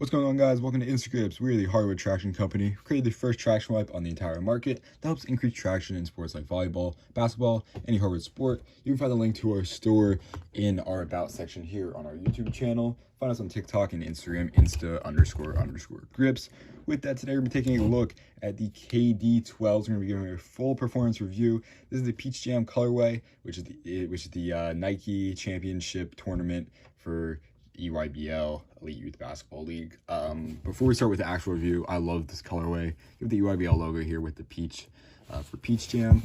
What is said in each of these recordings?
What's going on, guys? Welcome to InstaGripz. We're the Hardwood Traction Company. We created the first traction wipe on the entire market that helps increase traction in sports like volleyball, basketball, any hardwood sport. You can find the link to our store in our About section here on our YouTube channel. Find us on TikTok and Instagram, Insta__grips. With that, today we're going to be taking a look at the KD12s. We're going to be giving a full performance review. This is the Peach Jam colorway, which is the Nike Championship tournament for EYBL, Elite Youth Basketball League. Before we start with the actual review, I love this colorway. You have the EYBL logo here with the peach for Peach Jam,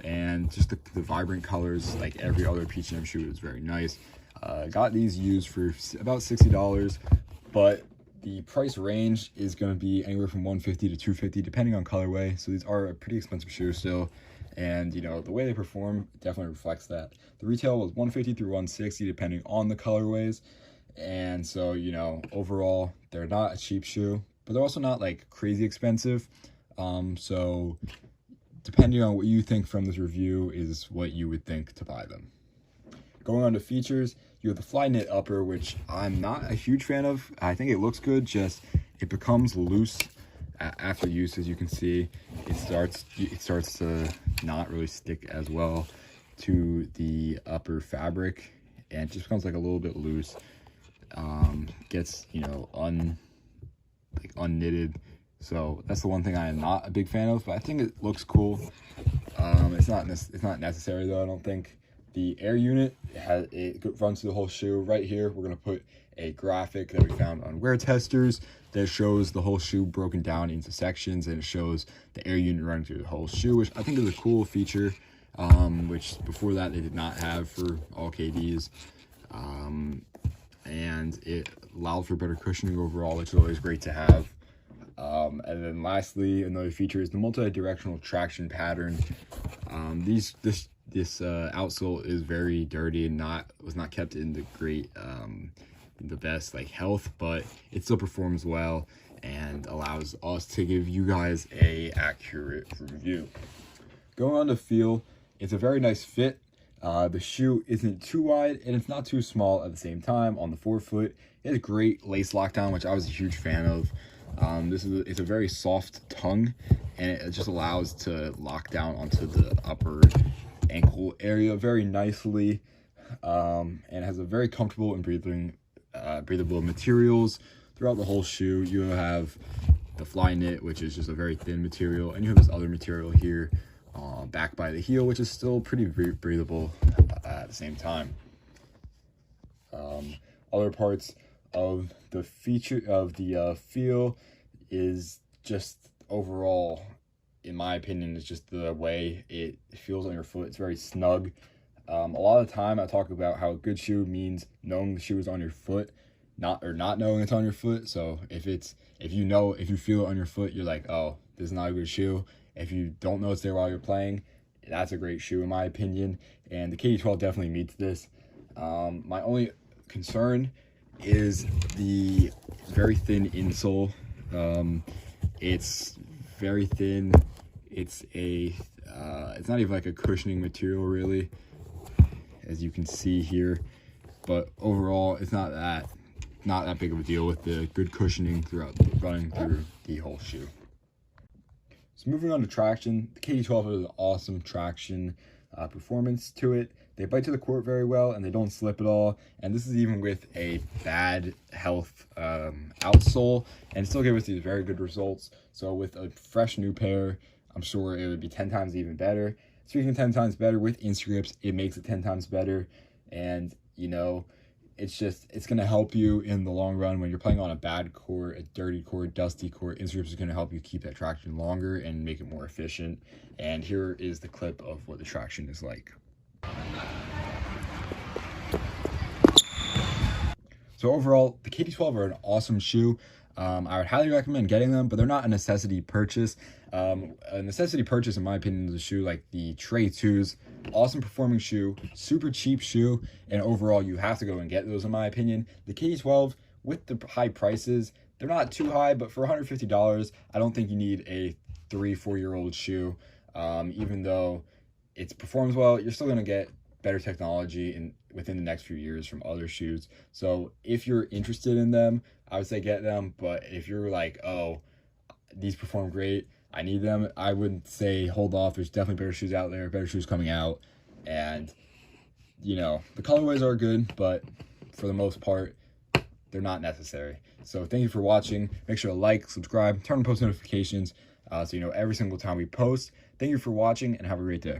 and just the vibrant colors like every other Peach Jam shoe is very nice. Got these used for about $60, but the price range is going to be anywhere from $150 to $250 depending on colorway. So these are a pretty expensive shoe still, and you know the way they perform definitely reflects that. The retail was $150 through $160 depending on the colorways. And so, you know, overall, they're not a cheap shoe, but they're also not like crazy expensive. So depending on what you think from this review is what you would think to buy them. Going on to features, you have the fly knit upper, which I'm not a huge fan of. I think it looks good, just it becomes loose after use. As you can see, it starts to not really stick as well to the upper fabric, and it just becomes like a little bit loose. Gets, you know, unknitted. So that's the one thing I am not a big fan of, but I think it looks cool. It's not necessary though. I don't think. The air unit it runs through the whole shoe. Right here we're gonna put a graphic that we found on Wear Testers that shows the whole shoe broken down into sections, and it shows the air unit running through the whole shoe, which I think is a cool feature, which before that they did not have for all KDs. And it allowed for better cushioning overall, which is always great to have. And then lastly, another feature is the multi-directional traction pattern. This outsole is very dirty and was not kept in the best like health, but it still performs well and allows us to give you guys a accurate review. Going on to feel, it's a very nice fit. The shoe isn't too wide and it's not too small at the same time. On the forefoot, it has great lace lockdown, which I was a huge fan of. It's a very soft tongue, and it just allows to lock down onto the upper ankle area very nicely, and has a very comfortable and breathable materials throughout the whole shoe. You have the fly knit, which is just a very thin material, and you have this other material here back by the heel, which is still pretty breathable at the same time. Other parts of the feature of the feel is just overall, in my opinion, is just the way it feels on your foot. It's very snug. A lot of the time I talk about how a good shoe means knowing the shoe is on your foot, not knowing it's on your foot. So if you feel it on your foot, you're like, oh, this is not a good shoe. If you don't know it's there while you're playing, that's a great shoe in my opinion, and the KD12 definitely meets this. My only concern is the very thin insole. It's very thin. It's not even like a cushioning material really, as you can see here, but overall it's not that big of a deal with the good cushioning running through the whole shoe. So moving on to traction, the KD12 has an awesome traction performance to it. They bite to the court very well and they don't slip at all. And this is even with a bad health outsole, and still give us these very good results. So with a fresh new pair, I'm sure it would be 10 times even better. Speaking of 10 times better, with InstaGripz, it makes it 10 times better. And you know, it's going to help you in the long run when you're playing on a bad court, a dirty court, dusty court. InstaGripz is going to help you keep that traction longer and make it more efficient. And here is the clip of what the traction is like. So overall, the KD12 are an awesome shoe. I would highly recommend getting them, but they're not a necessity purchase. A necessity purchase, in my opinion, is a shoe like the Trey 2s. Awesome performing shoe, super cheap shoe, and overall, you have to go and get those, in my opinion. The KD12, with the high prices, they're not too high, but for $150, I don't think you need a 3-4-year-old shoe. Even though it performs well, you're still going to get better technology within the next few years from other shoes. So if you're interested in them, I would say get them. But if you're like, oh, these perform great, I need them, I would say hold off. There's definitely better shoes out there, better shoes coming out. And, you know, the colorways are good, but for the most part, they're not necessary. So thank you for watching. Make sure to like, subscribe, turn on post notifications so you know every single time we post. Thank you for watching and have a great day.